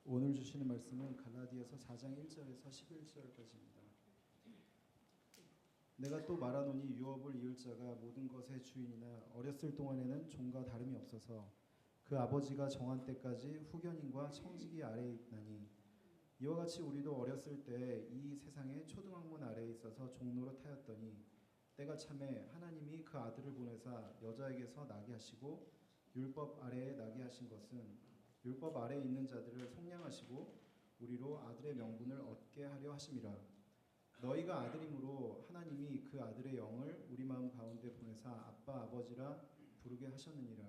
오늘 주시는 말씀은 갈라디아서 4장 1절에서 11절까지입니다. 내가 또 말하노니 유업을 이을 자가 모든 것의 주인이나 어렸을 동안에는 종과 다름이 없어서 그 아버지가 정한 때까지 후견인과 청지기 아래에 있나니 이와 같이 우리도 어렸을 때 이 세상의 초등학문 아래에 있어서 종로로 타였더니 때가 참에 하나님이 그 아들을 보내사 여자에게서 나게 하시고 율법 아래에 나게 하신 것은 율법 아래에 있는 자들을 속량하시고 우리로 아들의 명분을 얻게 하려 하심이라. 너희가 아들이므로 하나님이 그 아들의 영을 우리 마음 가운데 보내사 아빠 아버지라 부르게 하셨느니라.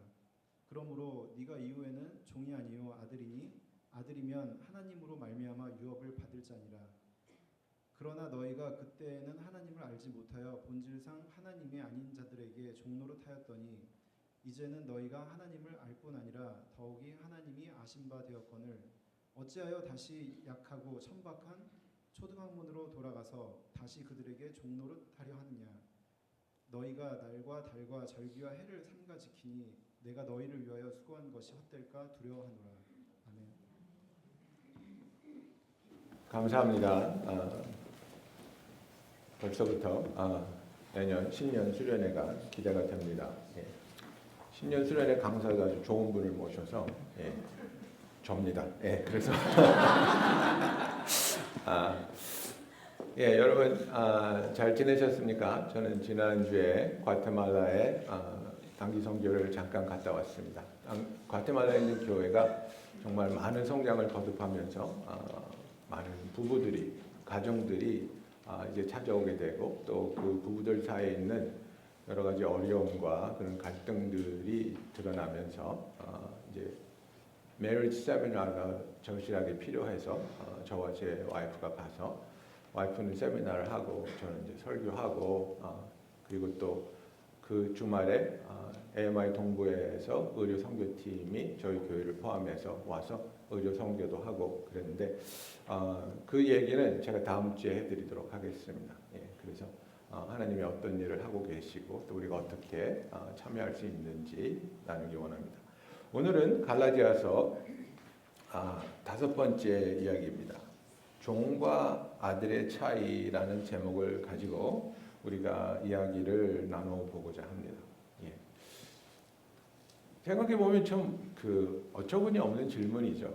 그러므로 네가 이후에는 종이 아니요 아들이니 아들이면 하나님으로 말미암아 유업을 받을 자니라. 그러나 너희가 그때에는 하나님을 알지 못하여 본질상 하나님이 아닌 자들에게 종로로 타였더니 이제는 너희가 하나님을 알 뿐 아니라 더욱이 하나님이 아신 바 되었거늘 어찌하여 다시 약하고 천박한 초등학문으로 돌아가서 다시 그들에게 종로를 타려 하느냐. 너희가 날과 달과 절기와 해를 삼가 지키니 내가 너희를 위하여 수고한 것이 헛될까 두려워하노라. 아멘. 감사합니다. 벌써부터 내년 신년 수련회가 기대가 됩니다. 신년 수련회 강사가 아주 좋은 분을 모셔서 접니다. 그래서 여러분 잘 지내셨습니까? 저는 지난주에 과테말라에 단기 선교를 잠깐 갔다 왔습니다. 과테말라에 있는 교회가 정말 많은 성장을 거듭하면서 많은 부부들이 가정들이 이제 찾아오게 되고 또 그 부부들 사이에 있는 여러 가지 어려움과 그런 갈등들이 드러나면서 이제 메리지 세미나가 절실하게 필요해서 저와 제 와이프가 가서 와이프는 세미나를 하고 저는 이제 설교하고 그리고 또 그 주말에 AMI 동부에서 의료 선교팀이 저희 교회를 포함해서 와서 의료 선교도 하고 그랬는데 그 얘기는 제가 다음 주에 해드리도록 하겠습니다. 그래서 하나님이 어떤 일을 하고 계시고 또 우리가 어떻게 참여할 수 있는지 나누기 원합니다. 오늘은 갈라디아서 5번째 이야기입니다. 종과 아들의 차이라는 제목을 가지고 우리가 이야기를 나눠보고자 합니다. 생각해보면 좀 어처구니 없는 질문이죠.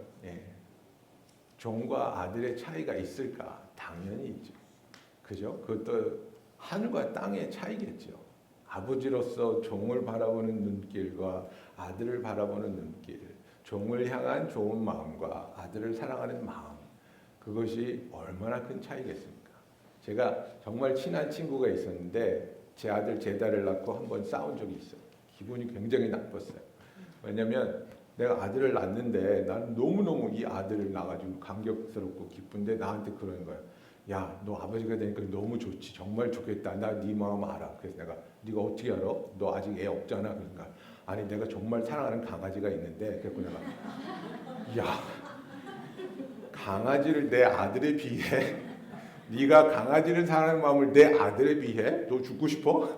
종과 아들의 차이가 있을까? 당연히 있죠. 그죠? 그것도 하늘과 땅의 차이겠죠. 아버지로서 종을 바라보는 눈길과 아들을 바라보는 눈길, 종을 향한 좋은 마음과 아들을 사랑하는 마음, 그것이 얼마나 큰 차이겠습니까? 제가 정말 친한 친구가 있었는데 제 아들 제 딸을 낳고 한번 싸운 적이 있어요. 기분이 굉장히 나빴어요. 왜냐면 내가 아들을 낳는데 나는 너무너무 이 아들을 낳아가지고 감격스럽고 기쁜데 나한테 그러는 거야. 야, 너 아버지가 되니까 너무 좋지. 정말 좋겠다. 나 네 마음 알아. 그래서 내가 네가 어떻게 알아? 너 아직 애 없잖아. 그러니까 아니 내가 정말 사랑하는 강아지가 있는데 그래서 내가 야, 강아지를 내 아들에 비해 네가 강아지를 사랑하는 마음을 내 아들에 비해? 너 죽고 싶어?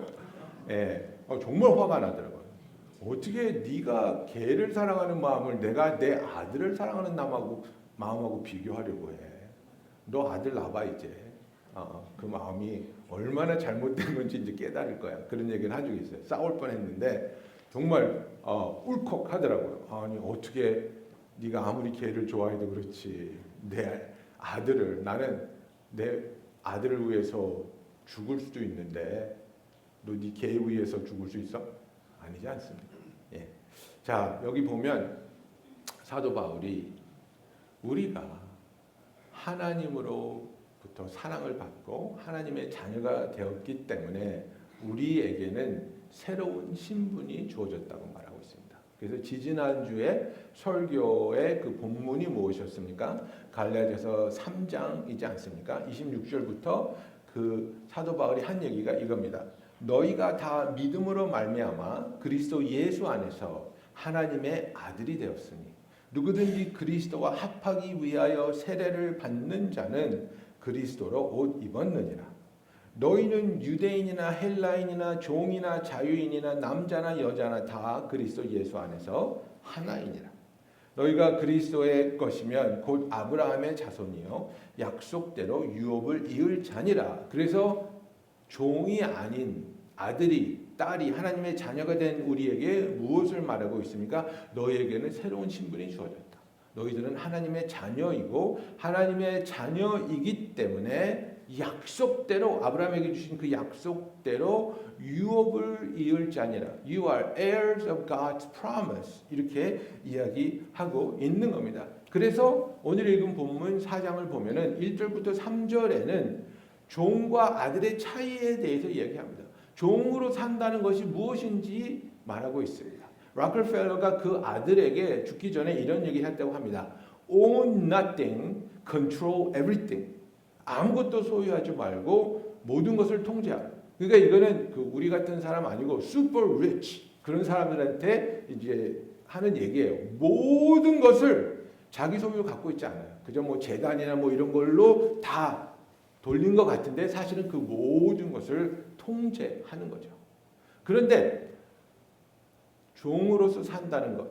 정말 화가 나더라고요. 어떻게 네가 개를 사랑하는 마음을 내가 내 아들을 사랑하는 마음하고 비교하려고 해? 너 아들 낳아봐 이제. 그 마음이 얼마나 잘못된 건지 이제 깨달을 거야. 그런 얘기를 한 적이 있어요. 싸울 뻔했는데 정말 울컥하더라고요. 아니 어떻게 네가 아무리 개를 좋아해도 그렇지 내 아들을 나는 내 아들을 위해서 죽을 수도 있는데 너 네 개에 위해서 죽을 수 있어? 아니지 않습니다. 자 여기 보면 사도 바울이 우리가 하나님으로부터 사랑을 받고 하나님의 자녀가 되었기 때문에 우리에게는 새로운 신분이 주어졌다고 말하고 있습니다. 그래서 지지난주에 설교의 그 본문이 무엇이었습니까? 갈라디아서 3장이지 않습니까? 26절부터 그 사도 바울이 한 얘기가 이겁니다. 너희가 다 믿음으로 말미암아 그리스도 예수 안에서 하나님의 아들이 되었으니 누구든지 그리스도와 합하기 위하여 세례를 받는 자는 그리스도로 옷 입었느니라. 너희는 유대인이나 헬라인이나 종이나 자유인이나 남자나 여자나 다 그리스도 예수 안에서 하나이니라. 너희가 그리스도의 것이면 곧 아브라함의 자손이요 약속대로 유업을 이을 자니라. 그래서 종이 아닌 아들이 딸이 하나님의 자녀가 된 우리에게 무엇을 말하고 있습니까? 너희에게는 새로운 신분이 주어졌다. 너희들은 하나님의 자녀이고 하나님의 자녀이기 때문에 약속대로 아브라함에게 주신 그 약속대로 유업을 이을 자니라. You are heirs of God's promise. 이렇게 이야기하고 있는 겁니다. 그래서 오늘 읽은 본문 4장을 보면은 1절부터 3절에는 종과 아들의 차이에 대해서 이야기합니다. 종으로 산다는 것이 무엇인지 말하고 있습니다. 락펠러가 그 아들에게 죽기 전에 이런 얘기를 했다고 합니다. Own nothing, control everything. 아무것도 소유하지 말고 모든 것을 통제하라. 그러니까 이거는 우리 같은 사람 아니고 super rich 그런 사람들한테 이제 하는 얘기예요. 모든 것을 자기 소유로 갖고 있지 않아요. 그저 뭐 재단이나 뭐 이런 걸로 다 돌린 것 같은데 사실은 그 모든 것을 통제하는 거죠. 그런데 종으로서 산다는 것,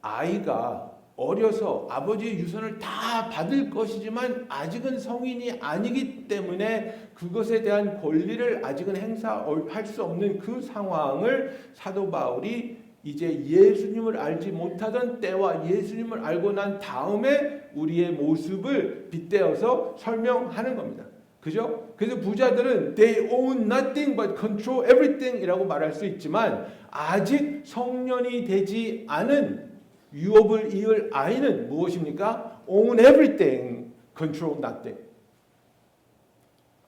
아이가 어려서 아버지의 유산을 다 받을 것이지만 아직은 성인이 아니기 때문에 그것에 대한 권리를 아직은 행사할 수 없는 그 상황을 사도 바울이 이제 예수님을 알지 못하던 때와 예수님을 알고 난 다음에 우리의 모습을 빗대어서 설명하는 겁니다. 그죠? 그래서 부자들은 they own nothing but control everything 이라고 말할 수 있지만 아직 성년이 되지 않은 유업을 이을 아이는 무엇입니까? own everything, control nothing.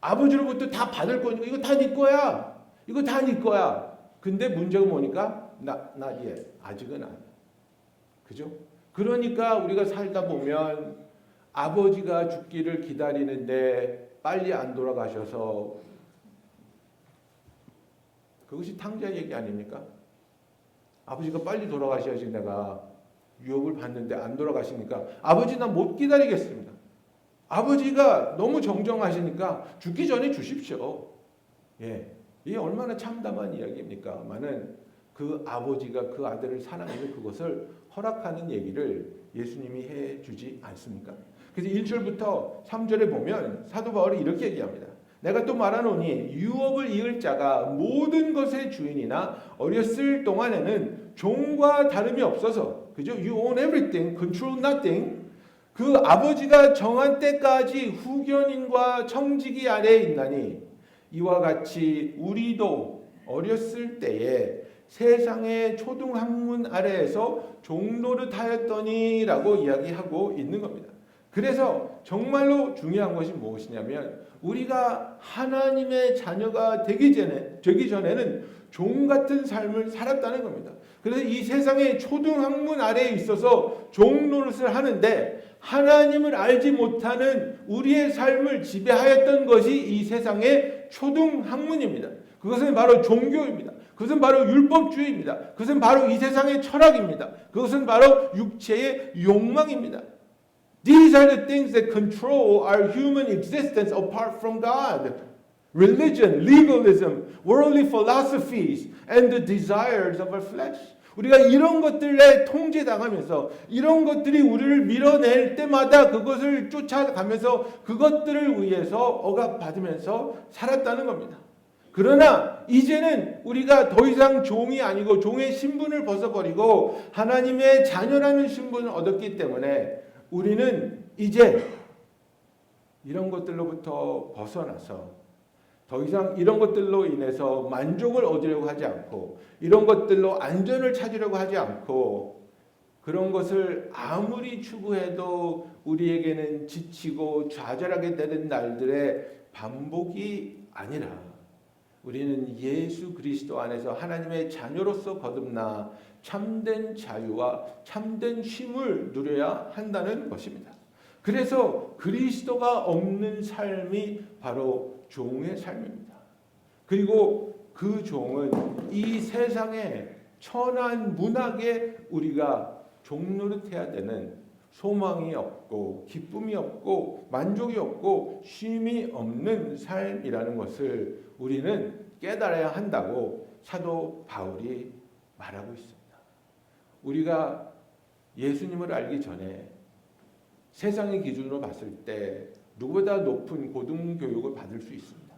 아버지로부터 다 받을 거니까 이거 다 네 거야. 이거 다 네 거야. 근데 문제가 뭐니까? not yet. 아직은 아니야. 그죠? 그러니까 우리가 살다 보면 아버지가 죽기를 기다리는데 빨리 안 돌아가셔서 그것이 탕자 얘기 아닙니까? 아버지가 빨리 돌아가셔야지 내가 유업을 받는데 안 돌아가시니까 아버지 나 못 기다리겠습니다. 아버지가 너무 정정하시니까 죽기 전에 주십시오. 예, 이게 얼마나 참담한 이야기입니까? 많은 그 아버지가 그 아들을 사랑해서 그것을 허락하는 얘기를 예수님이 해주지 않습니까? 그래서 1절부터 3절에 보면 사도 바울이 이렇게 얘기합니다. 내가 또 말하노니 유업을 이을 자가 모든 것의 주인이나 어렸을 동안에는 종과 다름이 없어서 그죠? You own everything, control nothing. 그 아버지가 정한 때까지 후견인과 청지기 아래에 있나니 이와 같이 우리도 어렸을 때에 세상의 초등학문 아래에서 종노릇하였더니라고 이야기하고 있는 겁니다. 그래서 정말로 중요한 것이 무엇이냐면 우리가 하나님의 자녀가 되기 전에는 종 같은 삶을 살았다는 겁니다. 그래서 이 세상의 초등학문 아래에 있어서 종 노릇을 하는데 하나님을 알지 못하는 우리의 삶을 지배하였던 것이 이 세상의 초등학문입니다. 그것은 바로 종교입니다. 그것은 바로 율법주의입니다. 그것은 바로 이 세상의 철학입니다. 그것은 바로 육체의 욕망입니다. These are the things that control our human existence apart from God. Religion, legalism, worldly philosophies, and the desires of our flesh. 우리가 이런 것들에 통제당하면서 이런 것들이 우리를 밀어낼 때마다 그것을 쫓아가면서 그것들을 위해서 억압받으면서 살았다는 겁니다. 그러나 이제는 우리가 더 이상 종이 아니고 종의 신분을 벗어버리고 하나님의 자녀라는 신분을 얻었기 때문에 우리는 이제 이런 것들로부터 벗어나서 더 이상 이런 것들로 인해서 만족을 얻으려고 하지 않고 이런 것들로 안전을 찾으려고 하지 않고 그런 것을 아무리 추구해도 우리에게는 지치고 좌절하게 되는 날들의 반복이 아니라 우리는 예수 그리스도 안에서 하나님의 자녀로서 거듭나 참된 자유와 참된 쉼을 누려야 한다는 것입니다. 그래서 그리스도가 없는 삶이 바로 종의 삶입니다. 그리고 그 종은 이 세상의 천한 문학에 우리가 종노릇해야 되는 소망이 없고 기쁨이 없고 만족이 없고 쉼이 없는 삶이라는 것을 우리는 깨달아야 한다고 사도 바울이 말하고 있습니다. 우리가 예수님을 알기 전에 세상의 기준으로 봤을 때 누구보다 높은 고등교육을 받을 수 있습니다.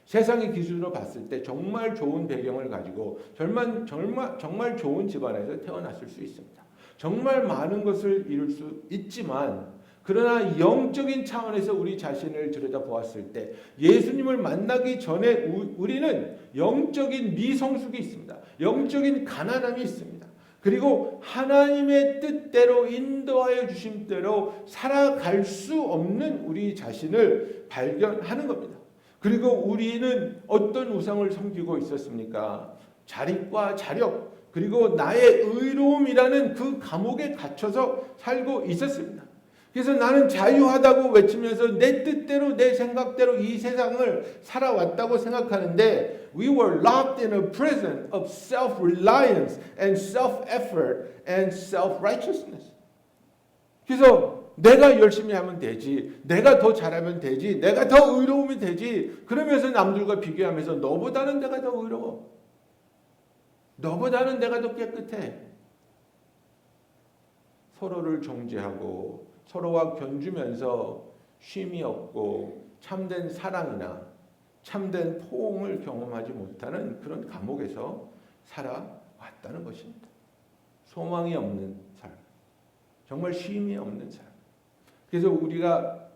세상의 기준으로 봤을 때 정말 좋은 배경을 가지고 정말 좋은 집안에서 태어났을 수 있습니다. 정말 많은 것을 이룰 수 있지만 그러나 영적인 차원에서 우리 자신을 들여다보았을 때 예수님을 만나기 전에 우리는 영적인 미성숙이 있습니다. 영적인 가난함이 있습니다. 그리고 하나님의 뜻대로 인도하여 주신 대로 살아갈 수 없는 우리 자신을 발견하는 겁니다. 그리고 우리는 어떤 우상을 섬기고 있었습니까? 자립과 자력 그리고 나의 의로움이라는 그 감옥에 갇혀서 살고 있었습니다. 그래서 나는 자유하다고 외치면서 내 뜻대로 내 생각대로 이 세상을 살아왔다고 생각하는데 we were locked in a prison of self-reliance and self-effort and self-righteousness. 그래서 내가 열심히 하면 되지, 내가 더 잘하면 되지, 내가 더 의로우면 되지 그러면서 남들과 비교하면서 너보다는 내가 더 의로워, 너보다는 내가 더 깨끗해. 서로를 정죄하고 서로와 견주면서 쉼이 없고 참된 사랑이나 참된 포옹을 경험하지 못하는 그런 감옥에서 살아왔다는 것입니다. 소망이 없는 삶, 정말 쉼이 없는 삶. 그래서 우리가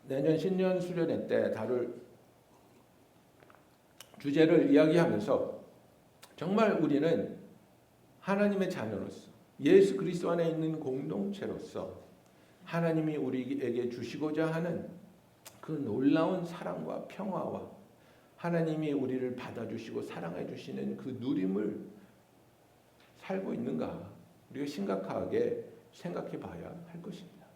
내년 신년 수련회 때 다룰 주제를 이야기하면서 정말 우리는 하나님의 자녀로서 예수 그리스도 안에 있는 공동체로서 하나님이 우리에게 주시고자 하는 그 놀라운 사랑과 평화와 하나님이 우리를 받아주시고 사랑해 주시는 그 누림을 살고 있는가 우리가 심각하게 생각해 봐야 할 것입니다.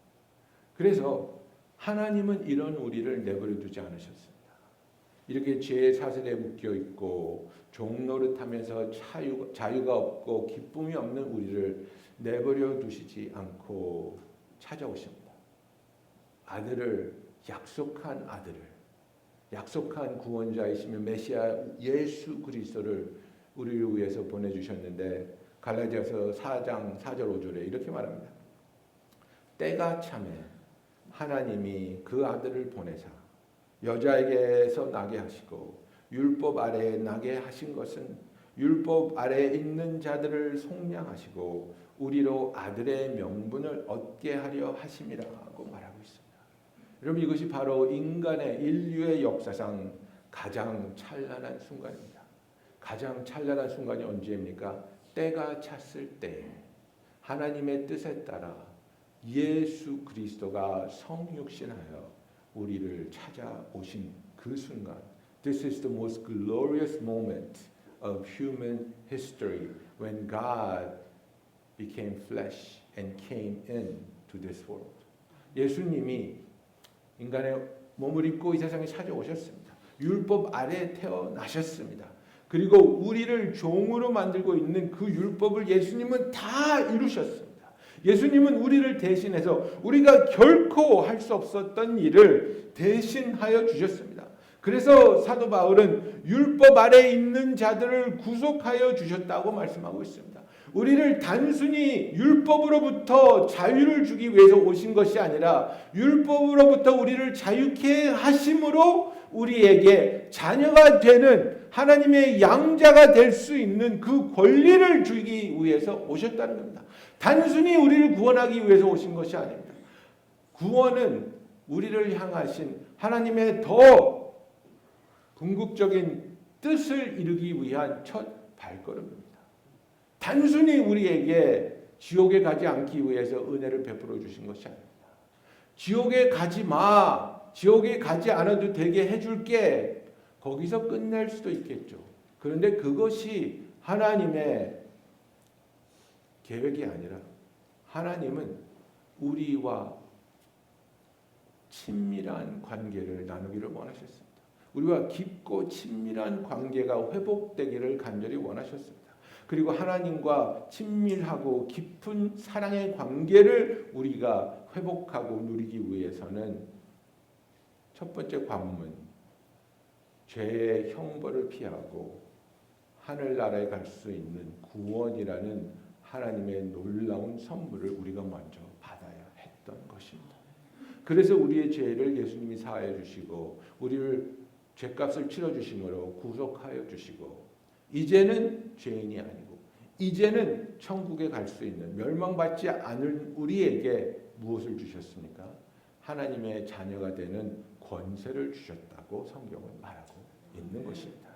그래서 하나님은 이런 우리를 내버려 두지 않으셨습니다. 이렇게 죄의 사슬에 묶여 있고 종노릇하면서 자유가 없고 기쁨이 없는 우리를 내버려 두시지 않고 찾아오십니다. 아들을 약속한 구원자이시며 메시아 예수 그리스도를 우리를 위해서 보내주셨는데 갈라디아서 4장 4절 5절에 이렇게 말합니다. 때가 참에 하나님이 그 아들을 보내사 여자에게서 나게 하시고 율법 아래에 나게 하신 것은 율법 아래에 있는 자들을 속량하시고 우리로 아들의 명분을 얻게 하려 하심이라고 말하고 있습니다. 여러분 이것이 바로 인류의 역사상 가장 찬란한 순간입니다. 가장 찬란한 순간이 언제입니까? 때가 찼을 때 하나님의 뜻에 따라 예수 그리스도가 성육신하여 우리를 찾아오신 그 순간. This is the most glorious moment of human history when God became flesh and came into this world. 예수님이 인간의 몸을 입고 이 세상에 찾아오셨습니다. 율법 아래에 태어나셨습니다. 그리고 우리를 종으로 만들고 있는 그 율법을 예수님은 다 이루셨습니다. 예수님은 우리를 대신해서 우리가 결코 할 수 없었던 일을 대신하여 주셨습니다. 그래서 사도 바울은 율법 아래에 있는 자들을 구속하여 주셨다고 말씀하고 있습니다. 우리를 단순히 율법으로부터 자유를 주기 위해서 오신 것이 아니라 율법으로부터 우리를 자유케 하심으로 우리에게 자녀가 되는 하나님의 양자가 될 수 있는 그 권리를 주기 위해서 오셨다는 겁니다. 단순히 우리를 구원하기 위해서 오신 것이 아닙니다. 구원은 우리를 향하신 하나님의 더 궁극적인 뜻을 이루기 위한 첫 발걸음입니다. 단순히 우리에게 지옥에 가지 않기 위해서 은혜를 베풀어 주신 것이 아닙니다. 지옥에 가지 마, 지옥에 가지 않아도 되게 해줄게, 거기서 끝낼 수도 있겠죠. 그런데 그것이 하나님의 계획이 아니라 하나님은 우리와 친밀한 관계를 나누기를 원하셨습니다. 우리와 깊고 친밀한 관계가 회복되기를 간절히 원하셨습니다. 그리고 하나님과 친밀하고 깊은 사랑의 관계를 우리가 회복하고 누리기 위해서는 첫 번째 관문, 죄의 형벌을 피하고 하늘나라에 갈 수 있는 구원이라는 하나님의 놀라운 선물을 우리가 먼저 받아야 했던 것입니다. 그래서 우리의 죄를 예수님이 사하여 주시고 우리를 죄값을 치러 주심으로 구속하여 주시고 이제는 죄인이 아니고 이제는 천국에 갈 수 있는 멸망받지 않을 우리에게 무엇을 주셨습니까? 하나님의 자녀가 되는 권세를 주셨다고 성경은 말하고 있는 것입니다.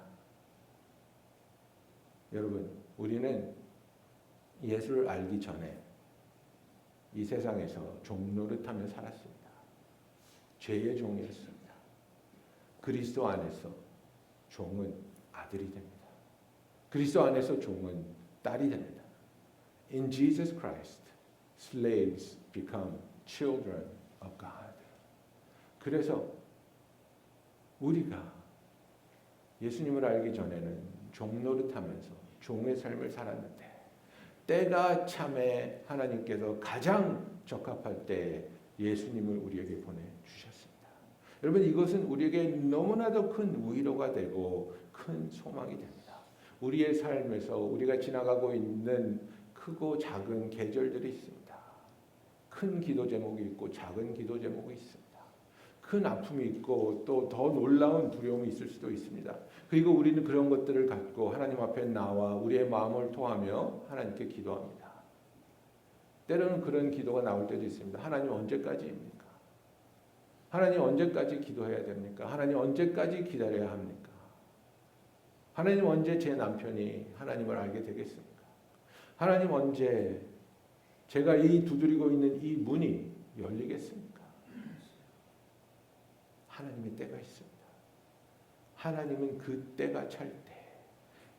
여러분, 우리는 예수를 알기 전에 이 세상에서 종노릇하며 살았습니다. 죄의 종이었습니다. 그리스도 안에서 종은 아들이 됩니다. 그리스도 안에서 종은 딸이 됩니다. In Jesus Christ, slaves become children of God. 그래서 우리가 예수님을 알기 전에는 종노릇하면서 종의 삶을 살았는데 때가 참에 하나님께서 가장 적합할 때 예수님을 우리에게 보내주셨습니다. 여러분, 이것은 우리에게 너무나도 큰 위로가 되고 큰 소망이 됩니다. 우리의 삶에서 우리가 지나가고 있는 크고 작은 계절들이 있습니다. 큰 기도 제목이 있고 작은 기도 제목이 있습니다. 큰 아픔이 있고 또 더 놀라운 두려움이 있을 수도 있습니다. 그리고 우리는 그런 것들을 갖고 하나님 앞에 나와 우리의 마음을 토하며 하나님께 기도합니다. 때로는 그런 기도가 나올 때도 있습니다. 하나님 언제까지입니까? 하나님 언제까지 기도해야 됩니까? 하나님 언제까지 기다려야 합니까? 하나님 언제 제 남편이 하나님을 알게 되겠습니까? 하나님 언제 제가 이 두드리고 있는 이 문이 열리겠습니까? 하나님의 때가 있습니다. 하나님은 그 때가 찰 때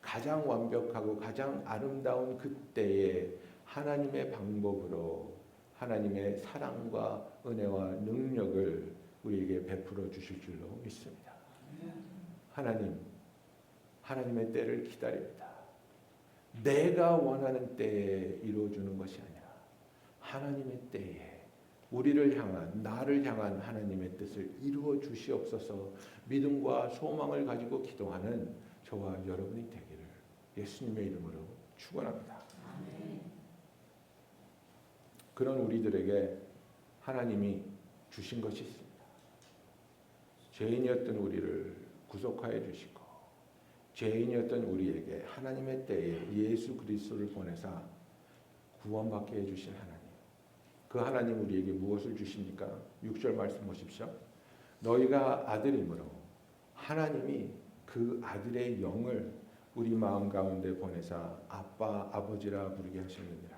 가장 완벽하고 가장 아름다운 그때에 하나님의 방법으로 하나님의 사랑과 은혜와 능력을 우리에게 베풀어 주실 줄로 믿습니다. 하나님의 때를 기다립니다. 내가 원하는 때에 이루어주는 것이 아니라 하나님의 때에 우리를 향한 나를 향한 하나님의 뜻을 이루어 주시옵소서. 믿음과 소망을 가지고 기도하는 저와 여러분이 되기를 예수님의 이름으로 축원합니다. 그런 우리들에게 하나님이 주신 것이 있습니다. 죄인이었던 우리를 구속하여 주시고 죄인이었던 우리에게 하나님의 때에 예수 그리스도를 보내사 구원받게 해주신 하나님. 그 하나님 우리에게 무엇을 주십니까? 6절 말씀 보십시오. 너희가 아들이므로 하나님이 그 아들의 영을 우리 마음 가운데 보내사 아빠 아버지라 부르게 하셨느니라.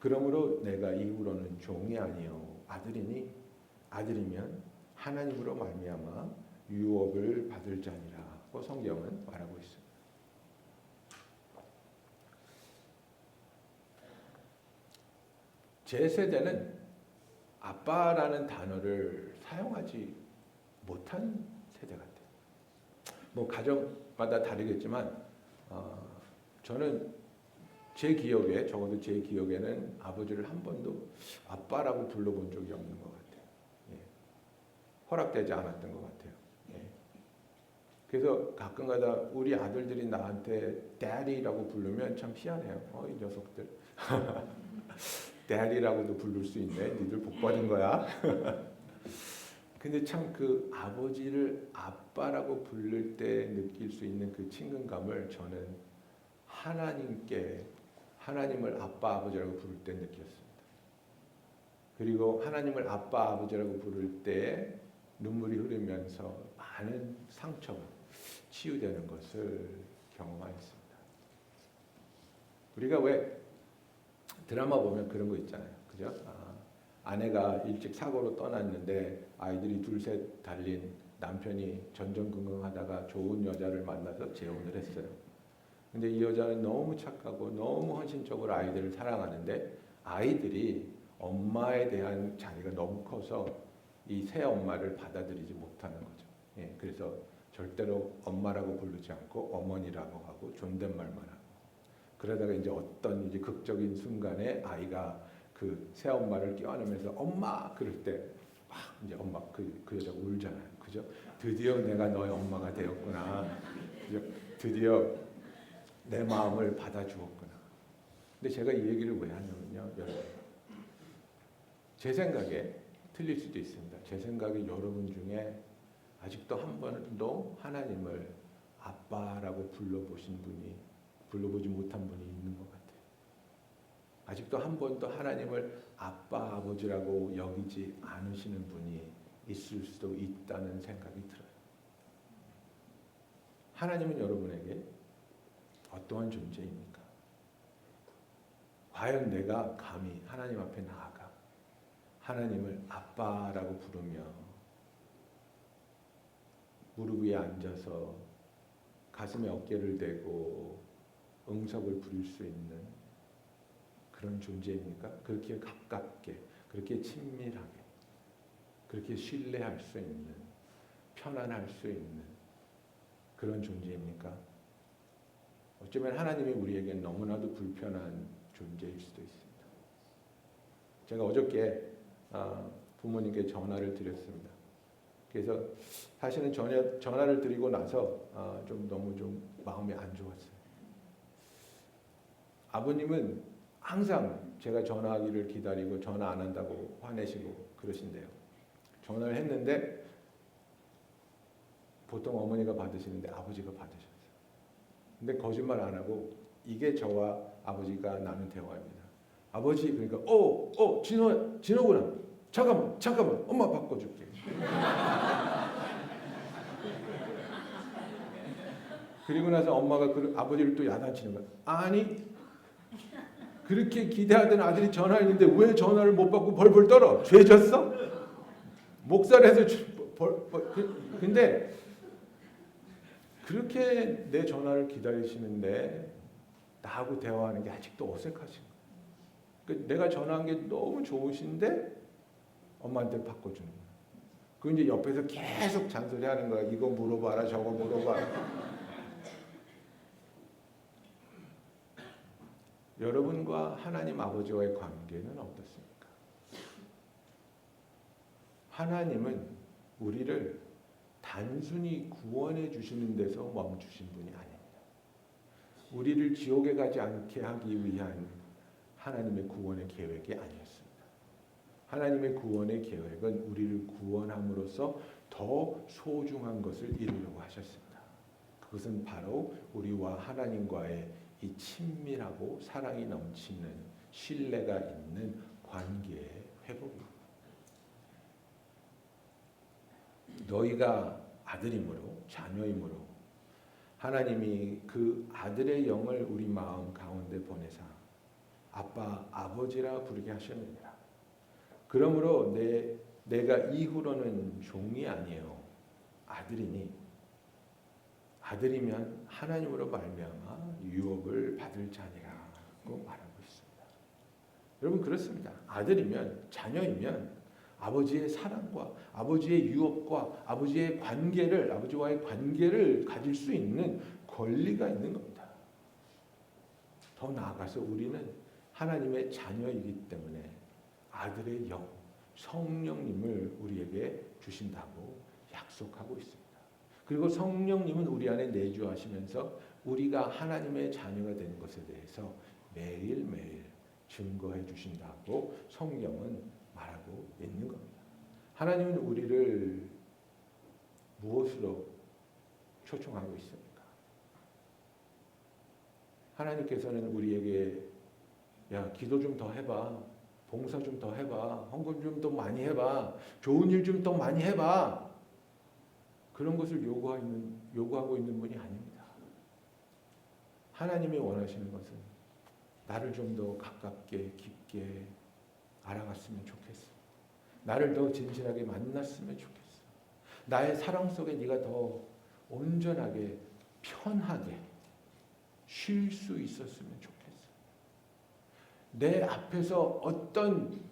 그러므로 내가 이후로는 종이 아니요 아들이니 아들이면 하나님으로 말미암아 유업을 받을 자니라고 성경은 말하고 있습니다. 제 세대는 아빠라는 단어를 사용하지 못한 세대 같아요. 뭐 가정마다 다르겠지만 저는 제 기억에 적어도 제 기억에는 아버지를 한 번도 아빠라고 불러본 적이 없는 것 같아요. 예. 허락되지 않았던 것 같아요. 예. 그래서 가끔가다 우리 아들들이 나한테 daddy라고 부르면 참 희한해요. 이 녀석들. daddy라고도 부를 수 있네. 니들 복 받은 거야. 근데 참 그 아버지를 아빠라고 부를 때 느낄 수 있는 그 친근감을 저는 하나님을 아빠 아버지라고 부를 때 느꼈습니다. 그리고 하나님을 아빠 아버지라고 부를 때 눈물이 흐르면서 많은 상처가 치유되는 것을 경험하였습니다. 우리가 왜 드라마 보면 그런 거 있잖아요. 그죠? 아내가 일찍 사고로 떠났는데 아이들이 둘셋 달린 남편이 전전긍긍하다가 좋은 여자를 만나서 재혼을 했어요. 근데 이 여자는 너무 착하고 너무 헌신적으로 아이들을 사랑하는데 아이들이 엄마에 대한 자기가 너무 커서 이 새 엄마를 받아들이지 못하는 거죠. 예, 그래서 절대로 엄마라고 부르지 않고 어머니라고 하고 존댓말만 하고 그러다가 이제 어떤 이제 극적인 순간에 아이가 그 새 엄마를 껴안으면서 엄마 그럴 때 막 이제 엄마 그 여자가 울잖아요. 그죠? 드디어 내가 너의 엄마가 되었구나. 드디어 내 마음을 받아주었구나. 근데 제가 이 얘기를 왜 하냐면요, 여러분. 제 생각에 틀릴 수도 있습니다. 제 생각에 여러분 중에 아직도 한 번도 하나님을 아빠라고 불러보지 못한 분이 있는 것 같아요. 아직도 한 번도 하나님을 아빠, 아버지라고 여기지 않으시는 분이 있을 수도 있다는 생각이 들어요. 하나님은 여러분에게 어떠한 존재입니까? 과연 내가 감히 하나님 앞에 나아가 하나님을 아빠라고 부르며 무릎 위에 앉아서 가슴에 어깨를 대고 응석을 부릴 수 있는 그런 존재입니까? 그렇게 가깝게, 그렇게 친밀하게, 그렇게 신뢰할 수 있는, 편안할 수 있는 그런 존재입니까? 어쩌면 하나님이 우리에게 너무나도 불편한 존재일 수도 있습니다. 제가 어저께 부모님께 전화를 드렸습니다. 그래서 사실은 전화를 드리고 나서 너무 마음이 안 좋았어요. 아버님은 항상 제가 전화하기를 기다리고 전화 안 한다고 화내시고 그러신대요. 전화를 했는데 보통 어머니가 받으시는데 아버지가 받으셨어요. 근데 거짓말 안 하고 이게 저와 아버지가 나눈 대화입니다. 아버지 그러니까 진호구나. 잠깐만 엄마 바꿔줄게. 그리고 나서 엄마가 아버지를 또 야단치는 거야. 아니 그렇게 기대하던 아들이 전화했는데 왜 전화를 못 받고 벌벌 떨어? 죄 졌어? 목살에서 근데 그렇게 내 전화를 기다리시는데 나하고 대화하는 게 아직도 어색하신 거예요. 내가 전화한 게 너무 좋으신데 엄마한테 바꿔주는 거예요. 그 이제 옆에서 계속 잔소리하는 거야. 이거 물어봐라, 저거 물어봐라. 여러분과 하나님 아버지와의 관계는 어떻습니까? 하나님은 우리를 단순히 구원해 주시는 데서 멈추신 분이 아닙니다. 우리를 지옥에 가지 않게 하기 위한 하나님의 구원의 계획이 아니었습니다. 하나님의 구원의 계획은 우리를 구원함으로써 더 소중한 것을 이루려고 하셨습니다. 그것은 바로 우리와 하나님과의 이 친밀하고 사랑이 넘치는 신뢰가 있는 관계의 회복입니다. 너희가 아들이므로 자녀이므로 하나님이 그 아들의 영을 우리 마음 가운데 보내사 아빠 아버지라 부르게 하셨느니라. 그러므로 내가 이후로는 종이 아니에요. 아들이니 아들이면 하나님으로 말미암아 유업을 받을 자니라고 말하고 있습니다. 여러분 그렇습니다. 아들이면 자녀이면 아버지의 사랑과 아버지의 유업과 아버지와의 관계를 가질 수 있는 권리가 있는 겁니다. 더 나아가서 우리는 하나님의 자녀이기 때문에 아들의 영, 성령님을 우리에게 주신다고 약속하고 있습니다. 그리고 성령님은 우리 안에 내주하시면서 우리가 하나님의 자녀가 된 것에 대해서 매일매일 증거해 주신다고 성경은 말하고 있는 겁니다. 하나님은 우리를 무엇으로 초청하고 있습니까? 하나님께서는 우리에게 야 기도 좀 더 해봐, 봉사 좀 더 해봐, 헌금 좀 더 많이 해봐, 좋은 일 좀 더 많이 해봐. 그런 것을 요구하고 있는 분이 아닙니다. 하나님이 원하시는 것은 나를 좀 더 가깝게 깊게 알아갔으면 좋겠어. 나를 더 진실하게 만났으면 좋겠어. 나의 사랑 속에 네가 더 온전하게 편하게 쉴 수 있었으면 좋겠어. 내 앞에서 어떤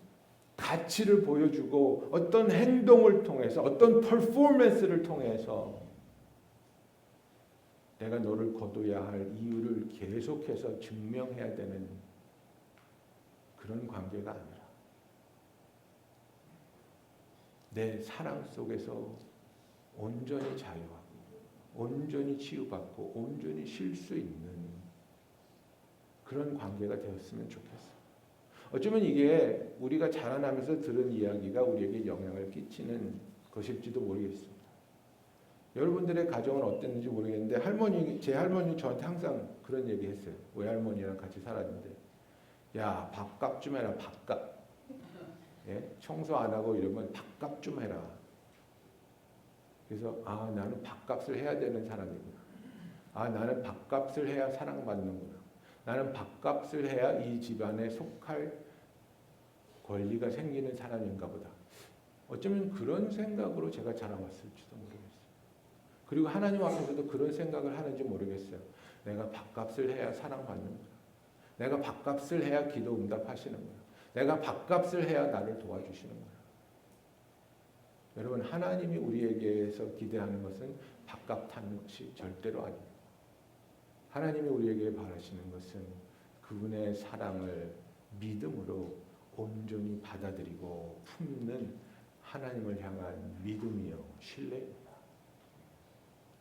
가치를 보여주고 어떤 행동을 통해서 어떤 퍼포먼스를 통해서 내가 너를 거둬야 할 이유를 계속해서 증명해야 되는 그런 관계가 아니라 내 사랑 속에서 온전히 자유하고 온전히 치유받고 온전히 쉴 수 있는 그런 관계가 되었으면 좋겠어. 어쩌면 이게 우리가 자라나면서 들은 이야기가 우리에게 영향을 끼치는 것일지도 모르겠습니다. 여러분들의 가정은 어땠는지 모르겠는데 제 할머니 저한테 항상 그런 얘기 했어요. 외할머니랑 같이 살았는데, 야, 밥값 좀 해라, 밥값. 예? 청소 안 하고 이러면 밥값 좀 해라. 그래서 나는 밥값을 해야 되는 사람이구나. 나는 밥값을 해야 사랑받는구나. 나는 밥값을 해야 이 집안에 속할 권리가 생기는 사람인가 보다. 어쩌면 그런 생각으로 제가 자라왔을지도 모르겠어요. 그리고 하나님 앞에서도 그런 생각을 하는지 모르겠어요. 내가 밥값을 해야 사랑받는구나. 내가 밥값을 해야 기도 응답하시는구나. 내가 밥값을 해야 나를 도와주시는구나. 여러분, 하나님이 우리에게서 기대하는 것은 밥값 하는 것이 절대로 아닙니다. 하나님이 우리에게 바라시는 것은 그분의 사랑을 믿음으로 온전히 받아들이고 품는 하나님을 향한 믿음이요, 신뢰입니다.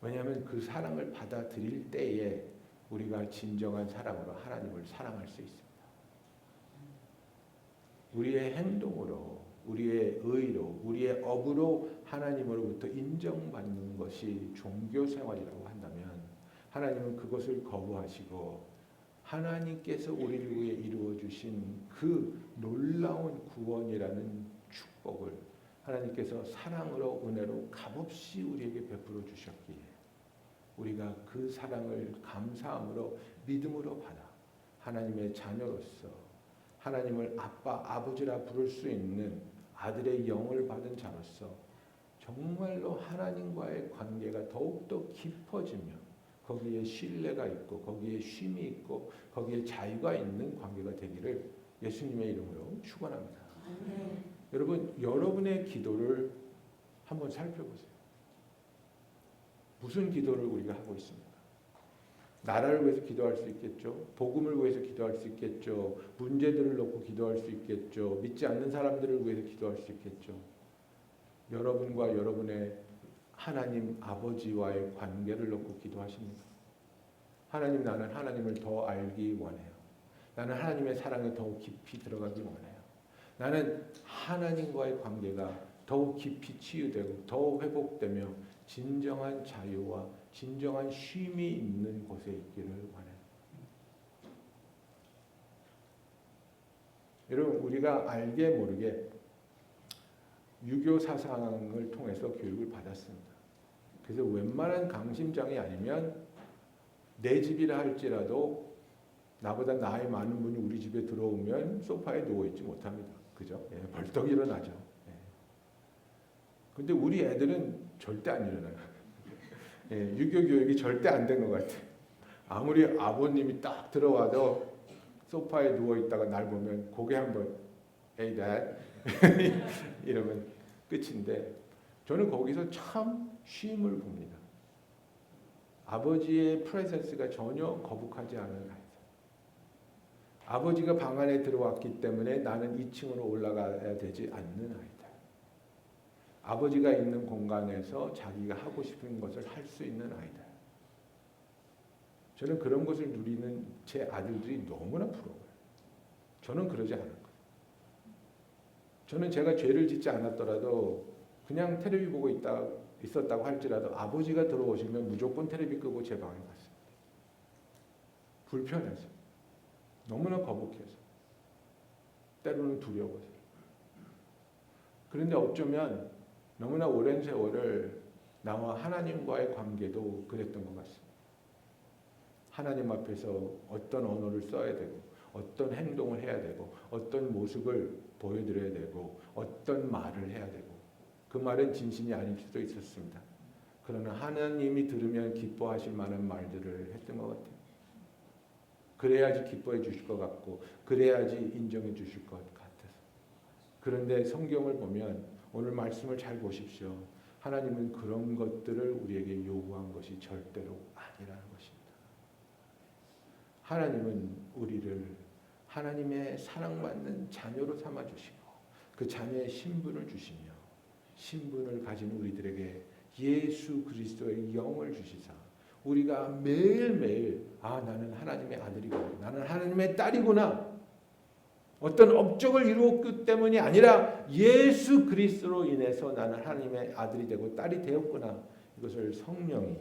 왜냐하면 그 사랑을 받아들일 때에 우리가 진정한 사랑으로 하나님을 사랑할 수 있습니다. 우리의 행동으로, 우리의 의로, 우리의 업으로 하나님으로부터 인정받는 것이 종교 생활이라고 한다면 하나님은 그것을 거부하시고 하나님께서 우리를 위해 이루어 주신 그 놀라운 구원이라는 축복을 하나님께서 사랑으로 은혜로 값없이 우리에게 베풀어 주셨기에 우리가 그 사랑을 감사함으로 믿음으로 받아 하나님의 자녀로서 하나님을 아빠, 아버지라 부를 수 있는 아들의 영을 받은 자로서 정말로 하나님과의 관계가 더욱더 깊어지며 거기에 신뢰가 있고 거기에 쉼이 있고 거기에 자유가 있는 관계가 되기를 예수님의 이름으로 축원합니다. 여러분, 여러분의 기도를 한번 살펴보세요. 무슨 기도를 우리가 하고 있습니까? 나라를 위해서 기도할 수 있겠죠. 복음을 위해서 기도할 수 있겠죠. 문제들을 놓고 기도할 수 있겠죠. 믿지 않는 사람들을 위해서 기도할 수 있겠죠. 여러분과 여러분의 하나님 아버지와의 관계를 놓고 기도하십니다. 하나님, 나는 하나님을 더 알기 원해요. 나는 하나님의 사랑에 더 깊이 들어가기 원해요. 나는 하나님과의 관계가 더욱 깊이 치유되고 더 회복되며 진정한 자유와 진정한 쉼이 있는 곳에 있기를 원해요. 여러분, 우리가 알게 모르게 유교 사상을 통해서 교육을 받았습니다. 그래서 웬만한 강심장이 아니면 내 집이라 할지라도 나보다 나이 많은 분이 우리 집에 들어오면 소파에 누워있지 못합니다. 그죠? 예, 벌떡 일어나죠. 예. 근데 우리 애들은 절대 안 일어나요. 예, 유교 교육이 절대 안 된 것 같아요. 아무리 아버님이 딱 들어와도 소파에 누워있다가 날 보면 고개 한번 Hey Dad 이러면 끝인데 저는 거기서 참 쉼을 봅니다. 아버지의 프레젠스가 전혀 거북하지 않은 아이들. 아버지가 방 안에 들어왔기 때문에 나는 2층으로 올라가야 되지 않는 아이들. 아버지가 있는 공간에서 자기가 하고 싶은 것을 할 수 있는 아이들. 저는 그런 것을 누리는 제 아들들이 너무나 부러워요. 저는 그러지 않을 거예요. 저는 제가 죄를 짓지 않았더라도 그냥 텔레비 보고 있었다고 할지라도 아버지가 들어오시면 무조건 텔레비 끄고 제 방에 갔습니다. 불편해서. 너무나 거북해서. 때로는 두려워서. 그런데 어쩌면 너무나 오랜 세월을 나와 하나님과의 관계도 그랬던 것 같습니다. 하나님 앞에서 어떤 언어를 써야 되고 어떤 행동을 해야 되고 어떤 모습을 보여드려야 되고 어떤 말을 해야 되고 그 말은 진심이 아닐 수도 있었습니다. 그러나 하나님이 들으면 기뻐하실 만한 말들을 했던 것 같아요. 그래야지 기뻐해 주실 것 같고 그래야지 인정해 주실 것 같아서. 그런데 성경을 보면 오늘 말씀을 잘 보십시오. 하나님은 그런 것들을 우리에게 요구한 것이 절대로 아니라는 것입니다. 하나님은 우리를 하나님의 사랑받는 자녀로 삼아주시고 그 자녀의 신분을 주시며 신분을 가진 우리들에게 예수 그리스도의 영을 주시사 우리가 매일매일 아, 나는 하나님의 아들이고 나는 하나님의 딸이구나. 어떤 업적을 이루었기 때문이 아니라 예수 그리스도로 인해서 나는 하나님의 아들이 되고 딸이 되었구나. 이것을 성령이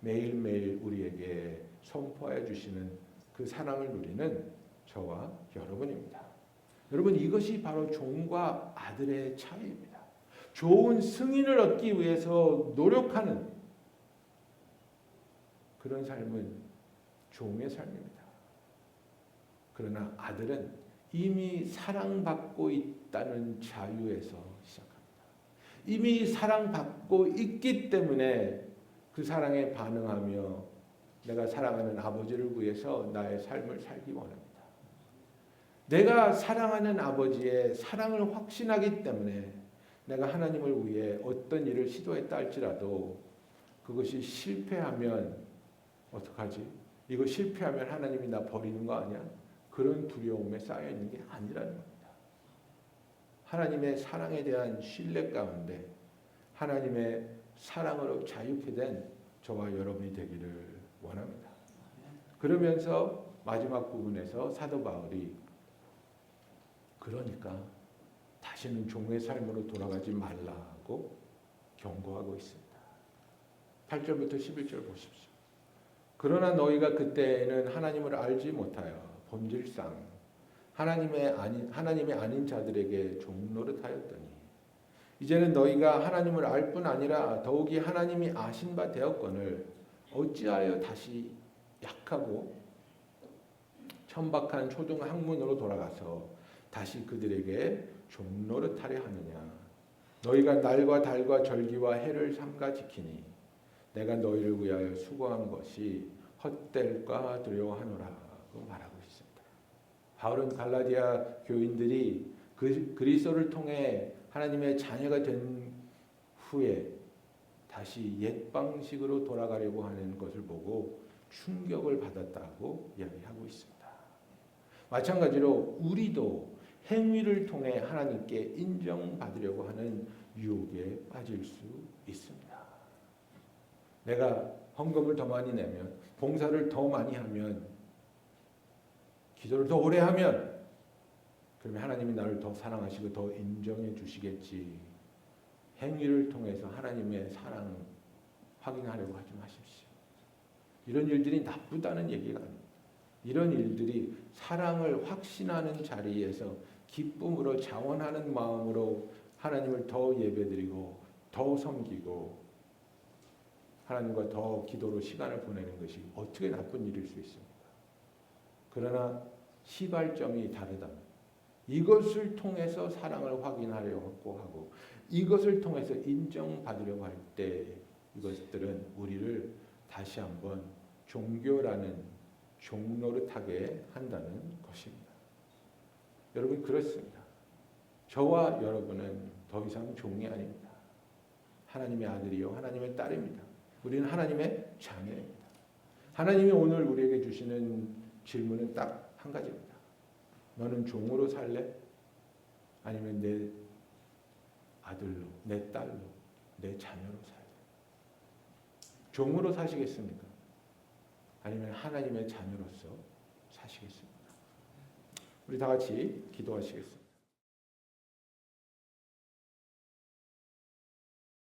매일매일 우리에게 선포해 주시는 그 사랑을 누리는 저와 여러분입니다. 여러분, 이것이 바로 종과 아들의 차이입니다. 좋은 승인을 얻기 위해서 노력하는 그런 삶은 종의 삶입니다. 그러나 아들은 이미 사랑받고 있다는 자유에서 시작합니다. 이미 사랑받고 있기 때문에 그 사랑에 반응하며 내가 사랑하는 아버지를 위해서 나의 삶을 살기 원합니다. 내가 사랑하는 아버지의 사랑을 확신하기 때문에 내가 하나님을 위해 어떤 일을 시도했다 할지라도 그것이 실패하면 어떡하지? 이거 실패하면 하나님이 나 버리는 거 아니야? 그런 두려움에 쌓여 있는 게 아니라는 겁니다. 하나님의 사랑에 대한 신뢰 가운데 하나님의 사랑으로 자유케 된 저와 여러분이 되기를 원합니다. 그러면서 마지막 부분에서 사도 바울이 그러니까 다시는 종의 삶으로 돌아가지 말라고 경고하고 있습니다. 8절부터 11절 보십시오. 그러나 너희가 그때에는 하나님을 알지 못하여 본질상 하나님의 아닌 자들에게 종노릇하였더니 이제는 너희가 하나님을 알 뿐 아니라 더욱이 하나님이 아신 바 되었거늘 어찌하여 다시 약하고 천박한 초등 학문으로 돌아가서 다시 그들에게 종노릇하려 하느냐. 너희가 날과 달과 절기와 해를 삼가 지키니 내가 너희를 위하여 수고한 것이 헛될까 두려워하노라고 말하고 있습니다. 바울은 갈라디아 교인들이 그리스도를 통해 하나님의 자녀가 된 후에 다시 옛 방식으로 돌아가려고 하는 것을 보고 충격을 받았다고 이야기하고 있습니다. 마찬가지로 우리도 행위를 통해 하나님께 인정받으려고 하는 유혹에 빠질 수 있습니다. 내가 헌금을 더 많이 내면, 봉사를 더 많이 하면, 기도를 더 오래 하면 그러면 하나님이 나를 더 사랑하시고 더 인정해 주시겠지. 행위를 통해서 하나님의 사랑 확인하려고 하지 마십시오. 이런 일들이 나쁘다는 얘기가 아닙니다. 이런 일들이 사랑을 확신하는 자리에서 기쁨으로 자원하는 마음으로 하나님을 더 예배드리고 더 섬기고 하나님과 더 기도로 시간을 보내는 것이 어떻게 나쁜 일일 수 있습니까? 그러나 시발점이 다르다면 이것을 통해서 사랑을 확인하려고 하고 이것을 통해서 인정받으려고 할 때 이것들은 우리를 다시 한번 종교라는 종노릇하게 한다는 것입니다. 여러분, 그렇습니다. 저와 여러분은 더 이상 종이 아닙니다. 하나님의 아들이요 하나님의 딸입니다. 우리는 하나님의 자녀입니다. 하나님이 오늘 우리에게 주시는 질문은 딱 한 가지입니다. 너는 종으로 살래? 아니면 내 아들로, 내 딸로, 내 자녀로 살래? 종으로 사시겠습니까? 아니면 하나님의 자녀로서 사시겠습니까? 우리 다 같이 기도하시겠습니다.